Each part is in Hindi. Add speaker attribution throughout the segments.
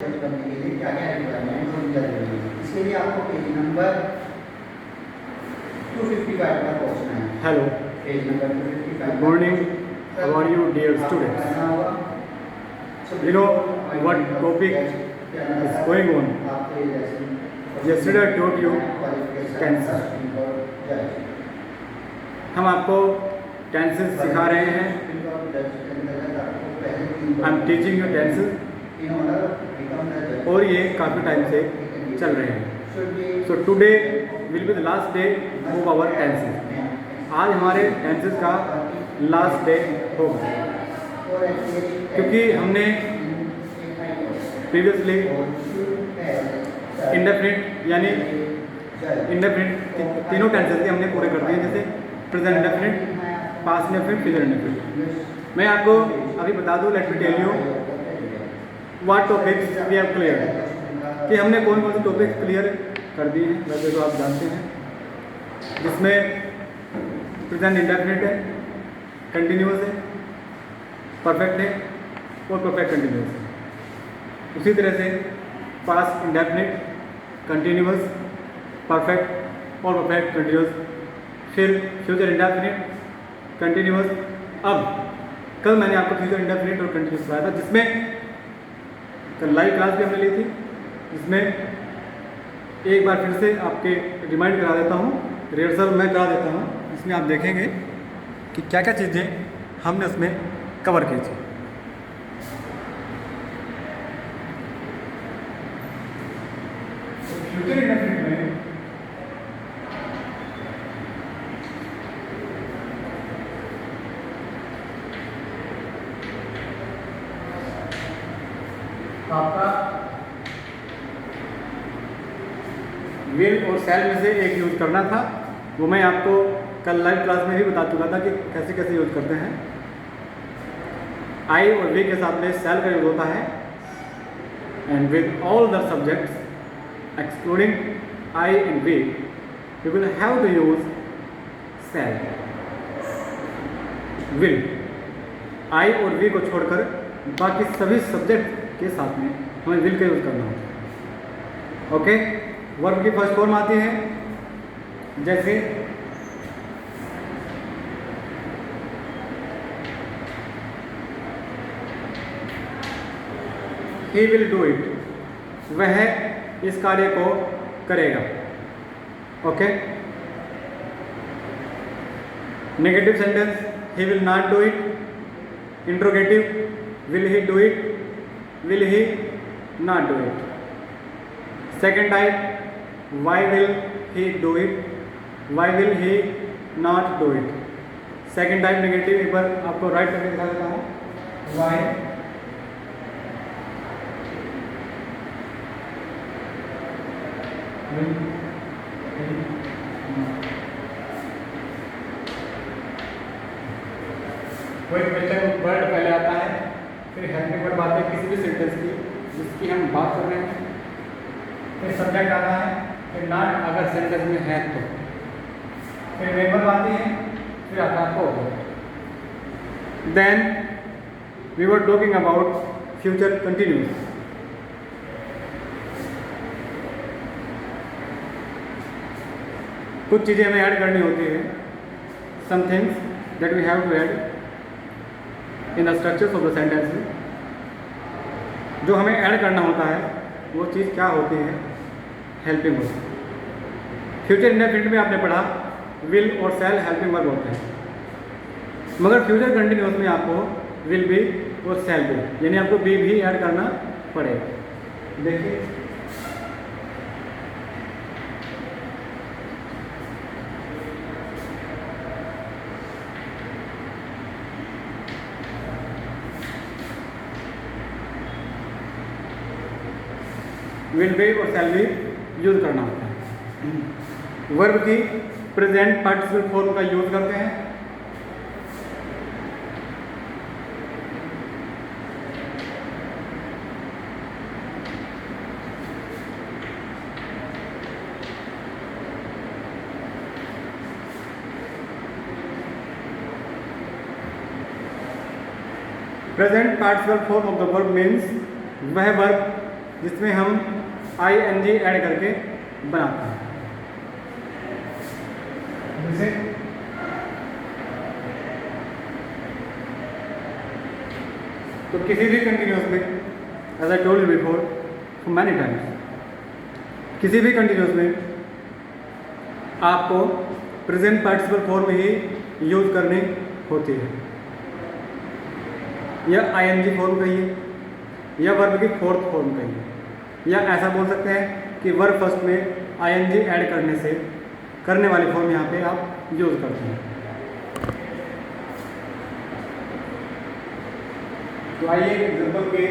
Speaker 1: करने के लिए क्या क्या रिक्वायरमेंट होनी जरूरी है। इसके लिए आपको पेज नंबर 255 पर पहुंचना है।
Speaker 2: Hello,
Speaker 1: page number 255।
Speaker 2: good morning. How are you, dear students? You know what topic is going on? Yesterday I told you tenses. हम आपको टेंसेस सिखा रहे हैं. I am teaching you tenses. और ये काफ़ी टाइम से चल रहे हैं. So today will be the last day of our tenses. आज हमारे टेंसेस का लास्ट डे होगा, क्योंकि हमने प्रीवियसली इंडेफिनिट यानी इंडेफिनिट तीनों टेंसेस के हमने पूरे कर दिए, जैसे present indefinite, past indefinite, future indefinite. मैं आपको अभी बता दूं, let me tell you what topics we have clear, कि हमने कौन कौन से टॉपिक्स क्लियर कर दिए हैं. वैसे तो आप जानते हैं, जिसमें प्रेजेंट इंडेफिनिट है, कंटिन्यूअस है, परफेक्ट है और परफेक्ट कंटिन्यूअस है. उसी तरह से पास्ट इंडेफिनिट, कंटिन्यूअस, परफेक्ट और परफेक्ट कंटिन्यूअस, फिर फ्यूचर इंडेफिनिट, कंटिन्यूअस. अब कल मैंने आपको फ्यूचर इंडेफिनिट और कंटिन्यूअस बताया था, जिसमें कल लाइव क्लास भी हमने ली थी, जिसमें एक बार फिर से आपके रिमाइंड करा देता हूँ, रिहर्सल मैं करा देता हूँ, जिसमें आप देखेंगे कि क्या क्या चीज़ें हमने उसमें कवर की थी. फ्यूचर इंडेफिनिट में आपका विल और सेल में से एक यूज करना था. वो मैं आपको कल लाइव क्लास में भी बता चुका था कि कैसे कैसे यूज करते हैं. आई और वी के साथ में सेल का यूज होता है, and with all the subjects excluding I and we you will have to use shall. Will, I और वी को छोड़कर बाकी सभी सब्जेक्ट के साथ में हमें विल का यूज करना होता है. ओके, वर्ब की फर्स्ट फॉर्म आती है, जैसे ही विल डू इट, वह इस कार्य को करेगा. Okay, negative sentence, he will not do it. Interrogative, will he do it, will he not do it. Second type, why will he do it, why will he not do it. Second type negative, एक बार आपको राइट करके दिखा देता हूँ. वाई कोई क्वेश्चन वर्ड पहले आता है, फिर हेल्पिंग वर्ब आते हैं किसी भी सेंटेंस की जिसकी हम बात कर रहे हैं, फिर सब्जेक्ट आता है, फिर नॉट अगर सेंटेंस में है तो, फिर वर्ब आती है, फिर आता है को. Then we were talking about future continuous. कुछ चीज़ें हमें ऐड करनी होती है, some things that we have to add in the structures of the sentences. जो हमें ऐड करना होता है वो चीज़ क्या होती है, हेल्पिंग वर्ब. फ्यूचर इंडेफिनिट में आपने पढ़ा विल और सेल हेल्पिंग वर्ब होते हैं, मगर फ्यूचर कंटिन्यूअस में आपको विल भी और सेल भी, यानी आपको बी भी ऐड करना पड़ेगा. देखिए, विल बी और शैल बी यूज करना होता है. वर्ब की प्रेजेंट पार्टिसिपल फॉर्म का यूज करते हैं. Present participle form of the verb means वह वर्ब जिसमें हम ING ऐड करके बनाते हैं। जैसे तो किसी भी कंटिन्यूस में, as I told you before many times, किसी भी कंटिन्यूस में आपको प्रेजेंट पार्टिसिपल फॉर्म ही यूज करनी होती है। या ING फॉर्म कहिए या वर्ब की फोर्थ फॉर्म कहिए, या ऐसा बोल सकते हैं कि वर्ब फर्स्ट में ING ऐड करने वाली फॉर्म यहाँ पे आप यूज करते हैं। तो आइए एग्जाम्पल के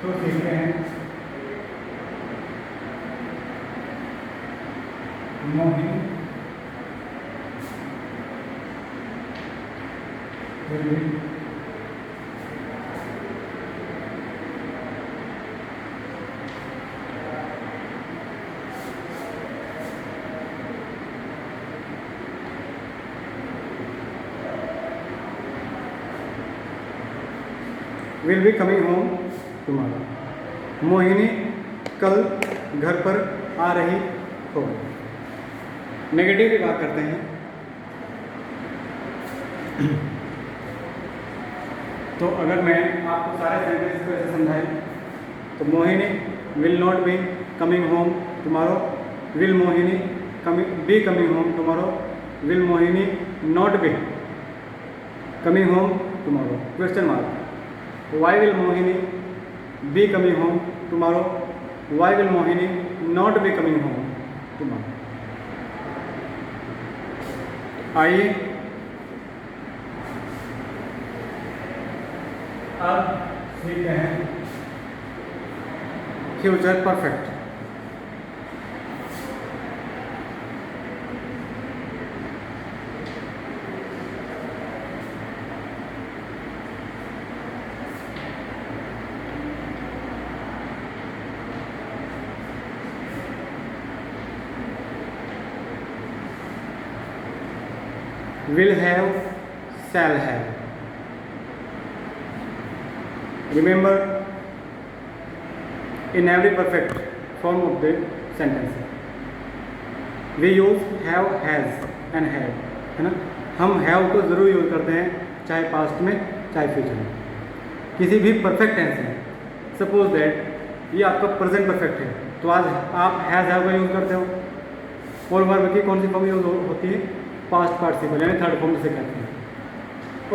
Speaker 2: थ्रू सीखते हैं। Mohini will be coming home tomorrow. Mohini कल घर पर आ रही हो। नेगेटिव की बात करते हैं। तो अगर मैं आपको सारे सेंटेंस को ऐसे समझाएं तो Mohini will not be coming home tomorrow, will Mohini be coming home tomorrow, will Mohini not be coming home tomorrow, question mark. Why will Mohini be coming home tomorrow? Why will Mohini not be coming home tomorrow? आइए अब सीखते हैं future perfect. Will have, shall have. Remember, in every perfect form of the sentence, we use have, has and have, है ना। हम have को ज़रूर यूज़ करते हैं, चाहे पास्ट में चाहे फ्यूचर में, किसी भी परफेक्ट टेंस में। सपोज दैट ये आपका प्रेजेंट परफेक्ट है, तो आज आप हैज़ हैव का यूज़ करते हो। और वर्ब की कौन सी फॉर्म यूज़ होती है? पास्ट पार्टिसिपल, यानी थर्ड फॉर्म जिसे कहते हैं।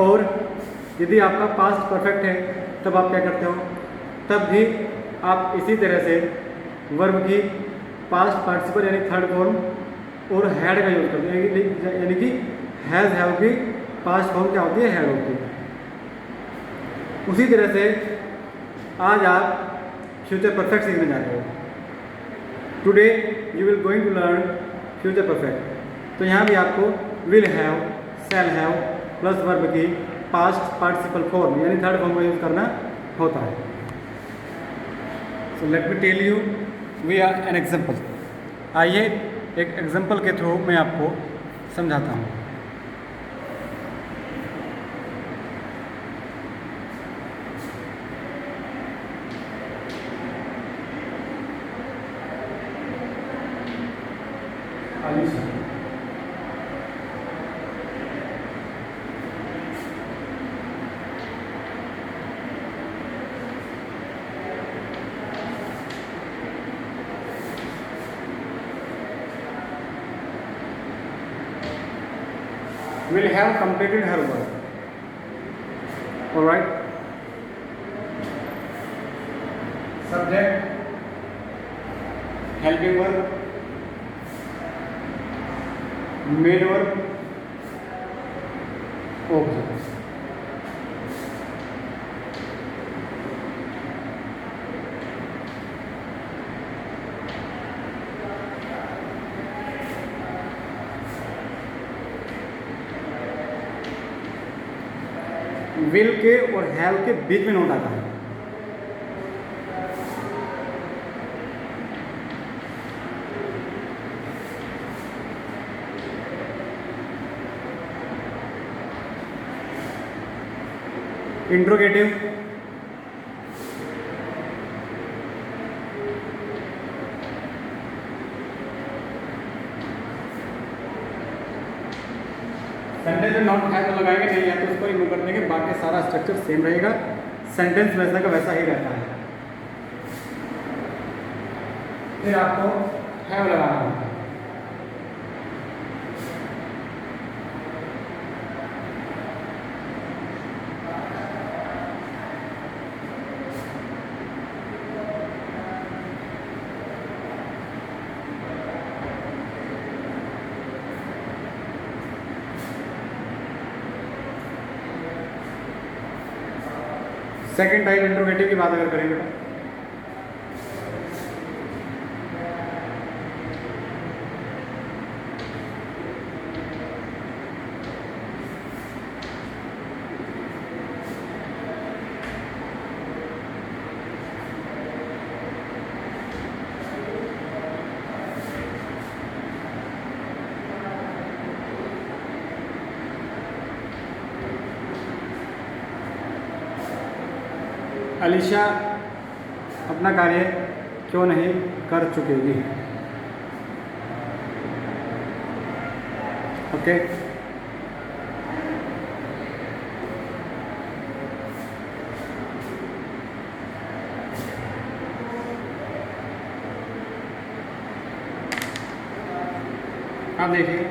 Speaker 2: और यदि आपका पास्ट परफेक्ट है तब आप क्या करते हो? तब भी आप इसी तरह से वर्ब की पास्ट पार्टिसिपल यानी थर्ड फॉर्म और हैड का यूज़ करते हैं, यानी कि हैज़ हैव की पास्ट फॉर्म क्या होती है? हैड होती है। उसी तरह से आज आप फ्यूचर परफेक्ट सीखने जा रहे हो। Today you will going to learn future perfect. तो यहाँ भी आपको will have, shall have plus verb की पास्ट पार्टिसिपल फॉर्म यानी थर्ड फॉर्म का यूज़ करना होता है। So let me tell you we are an example. आइए एक एग्जाम्पल के थ्रू मैं आपको समझाता हूँ। will have completed her work. All right. Subject, helping verb, main verb, object. Will के और हैव के बीच में नोट आता है। इंट्रोगेटिव, सेंटेंस में नॉट है तो लगाएंगे, नहीं है तो उसको रिमूव कर देंगे, बाकी सारा स्ट्रक्चर सेम रहेगा, सेंटेंस वैसा का वैसा ही रहता है। फिर आपको हैव लगाना होगा। सेकेंड टाइप इंट्रोगेटिव की बात अगर करें बेटा, अलीशा अपना कार्य क्यों नहीं कर चुकेगी? ओके, आप देखिए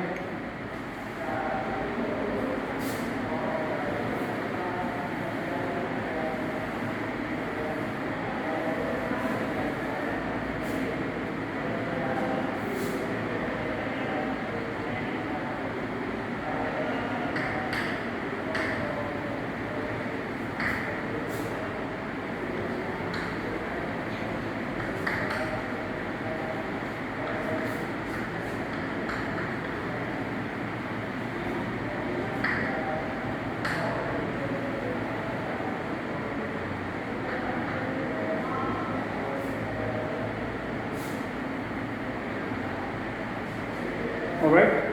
Speaker 2: ऑलराइट।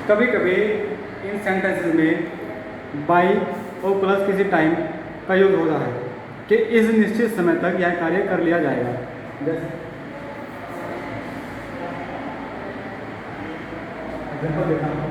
Speaker 2: कभी कभी इन सेंटेंसेस में बाई और प्लस किसी टाइम का यूज होता है कि इस निश्चित समय तक यह कार्य कर लिया जाएगा। जैसे एग्जाम्पल देता हूँ,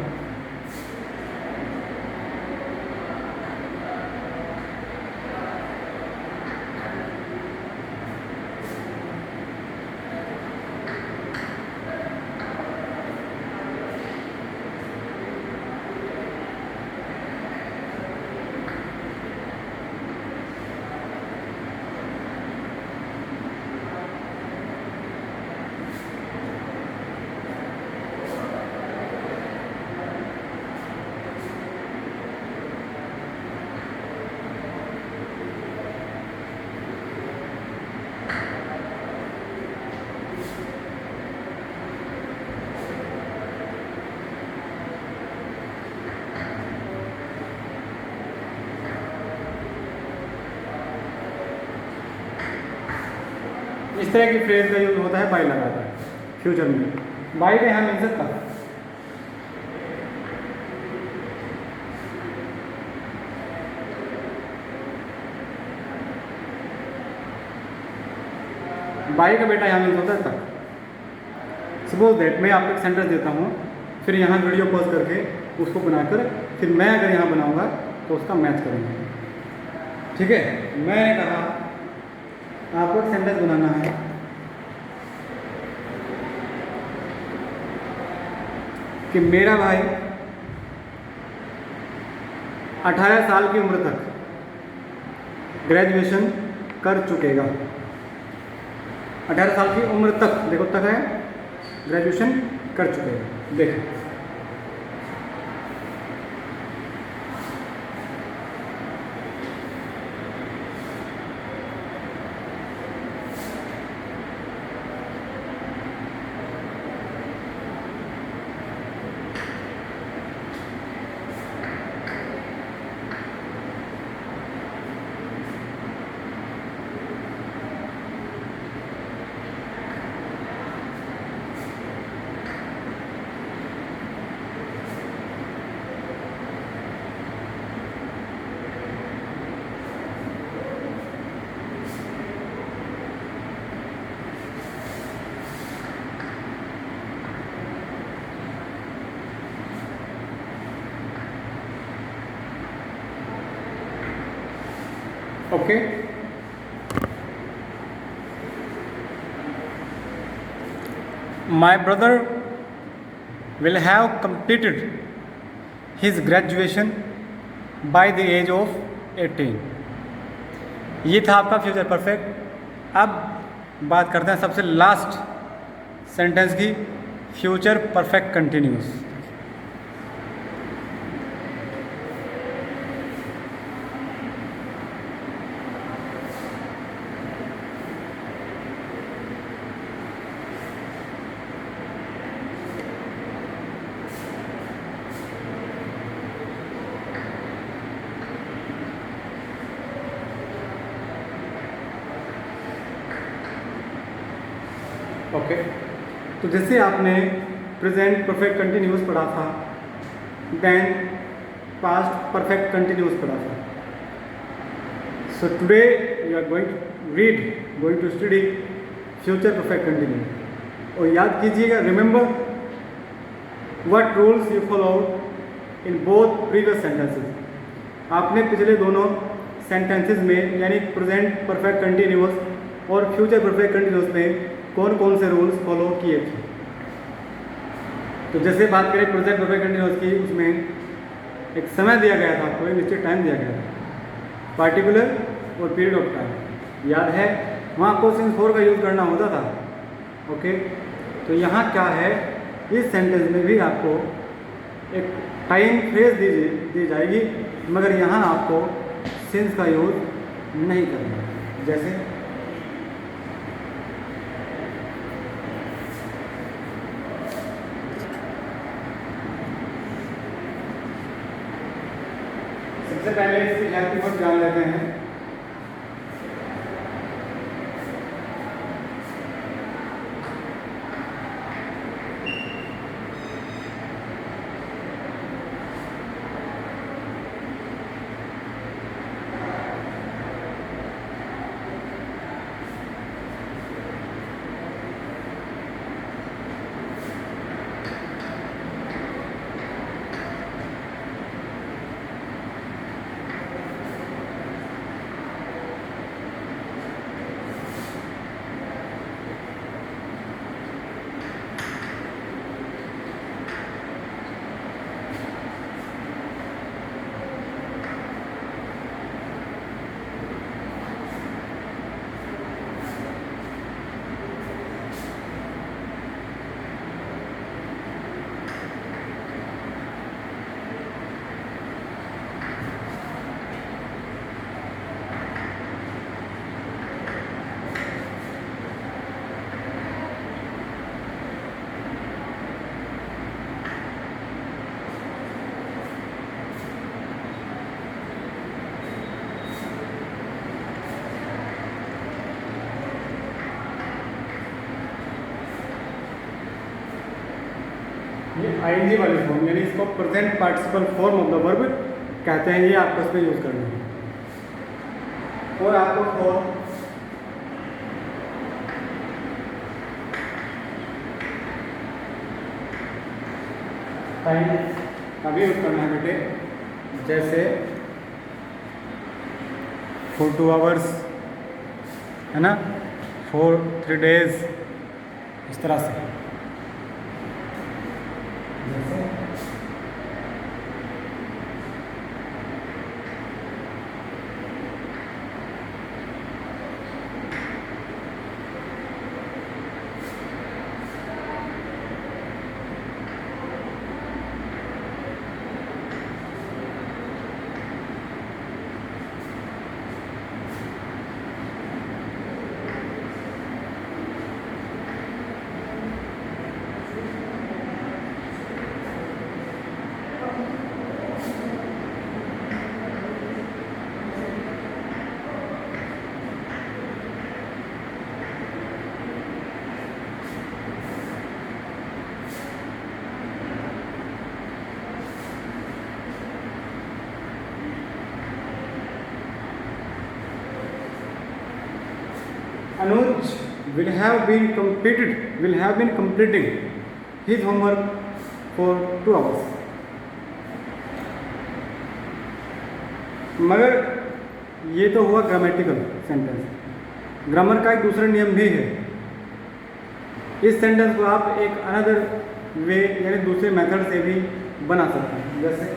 Speaker 2: इस तरह की फ्रेज का यूज होता है बाई लगाकर फ्यूचर में। बाई का यहाँ मिल सकता है, बाई का बेटा यहाँ मिल होता है तक। सपोज दैट मैं आपको एक सेंटेंस देता हूँ, फिर यहाँ वीडियो पॉज करके उसको बनाकर फिर मैं अगर यहाँ बनाऊँगा तो उसका मैच करेंगे। ठीक है, मैंने कहा आपको एक सेंटेंस बनाना है कि मेरा भाई 18 साल की उम्र तक ग्रेजुएशन कर चुकेगा। 18 साल की उम्र तक, देखो तक है, ग्रेजुएशन कर चुकेगा। देखो okay, my brother will have completed his graduation by the age of 18। ये था आपका फ्यूचर परफेक्ट। अब बात करते हैं सबसे लास्ट सेंटेंस की, फ्यूचर परफेक्ट कंटिन्यूस। ओके, तो जैसे आपने प्रेजेंट परफेक्ट कंटिन्यूस पढ़ा था, देन पास्ट परफेक्ट कंटिन्यूस पढ़ा था। So today you are going to study future perfect continuous. और याद कीजिएगा, remember what rules you follow in both previous sentences. आपने पिछले दोनों सेंटेंसेस में यानी प्रेजेंट परफेक्ट कंटिन्यूस और फ्यूचर परफेक्ट कंटिन्यूस में कौन कौन से रूल्स फॉलो किए थे। तो जैसे बात करें प्रेजेंट परफेक्ट कंटिन्यूस की, उसमें एक समय दिया गया था, कोई निश्चित टाइम दिया गया था, पार्टिकुलर और पीरियड ऑफ टाइम। याद है, वहाँ आपको सिंस फॉर का यूज़ करना होता था। ओके, तो यहाँ क्या है, इस सेंटेंस में भी आपको एक टाइम फ्रेज दी जाएगी, मगर यहाँ आपको सिंस का यूज़ नहीं करना। जैसे सबसे पहले इसकी हेल्प जान लेते हैं। ये आईएनजी वाली फॉर्म यानी इसको present participle form of the verb कहते हैं। ये आपको इसमें यूज करना है। और आपको फॉर्म टाइम का भी यूज करना है बेटे, जैसे for 2 hours है ना, for 3 days, इस तरह से। Anuj will have been completing his homework for 2 hours. मगर ये तो हुआ ग्रामेटिकल सेंटेंस। ग्रामर का एक दूसरा नियम भी है। इस सेंटेंस को आप एक अनदर वे यानी दूसरे मेथड से भी बना सकते हैं। जैसे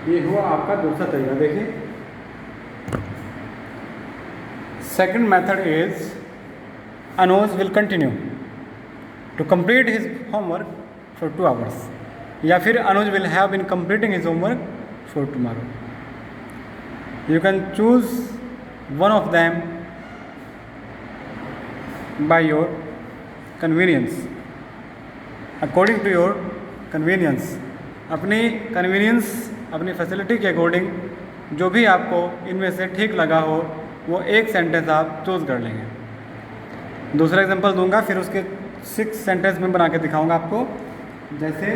Speaker 2: ये हुआ आपका दूसरा तरीका। देखिए, second method is Anuj will continue to complete his homework for 2 hours, या फिर Anuj will have been completing his homework for tomorrow. You can choose one of them by your convenience, according to your convenience. अपनी कन्वीनियंस, अपनी फैसिलिटी के अकॉर्डिंग जो भी आपको इनमें से ठीक लगा हो वो एक सेंटेंस आप चूज़ कर लेंगे। दूसरा एग्जांपल दूंगा, फिर उसके 6 सेंटेंस में बना के दिखाऊंगा आपको। जैसे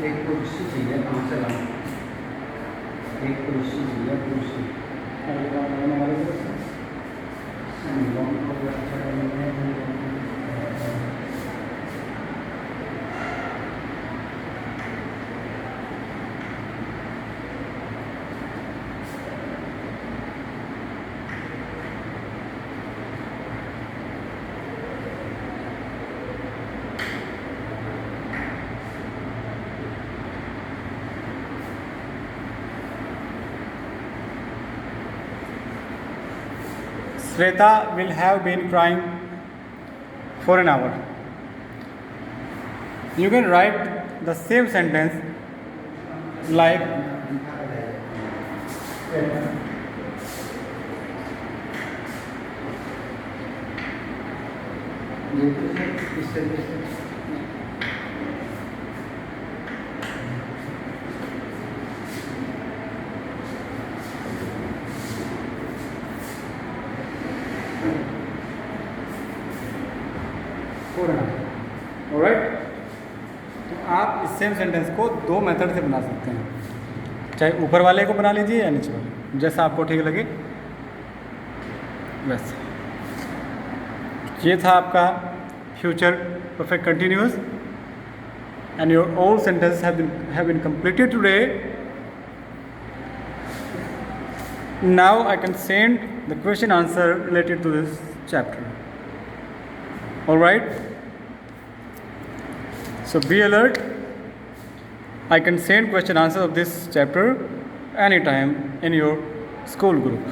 Speaker 1: एक कुर्सी चाहिए, कहाँ से लाऊं? एक कुर्सी चाहिए, कुर्सी।
Speaker 2: Sweta will have been crying for an hour. You can write the same sentence like
Speaker 1: इस तरीके से
Speaker 2: ऑलराइट। तो आप इस सेम सेंटेंस को 2 मेथड से बना सकते हैं, चाहे ऊपर वाले को बना लीजिए या नीचे वाले, जैसा आपको ठीक लगे वैसे। ये था आपका future perfect continuous and your all sentence have been completed today. Now I can send the question answer related to this chapter. All right, so be alert. I can send question answers of this chapter anytime in your school group.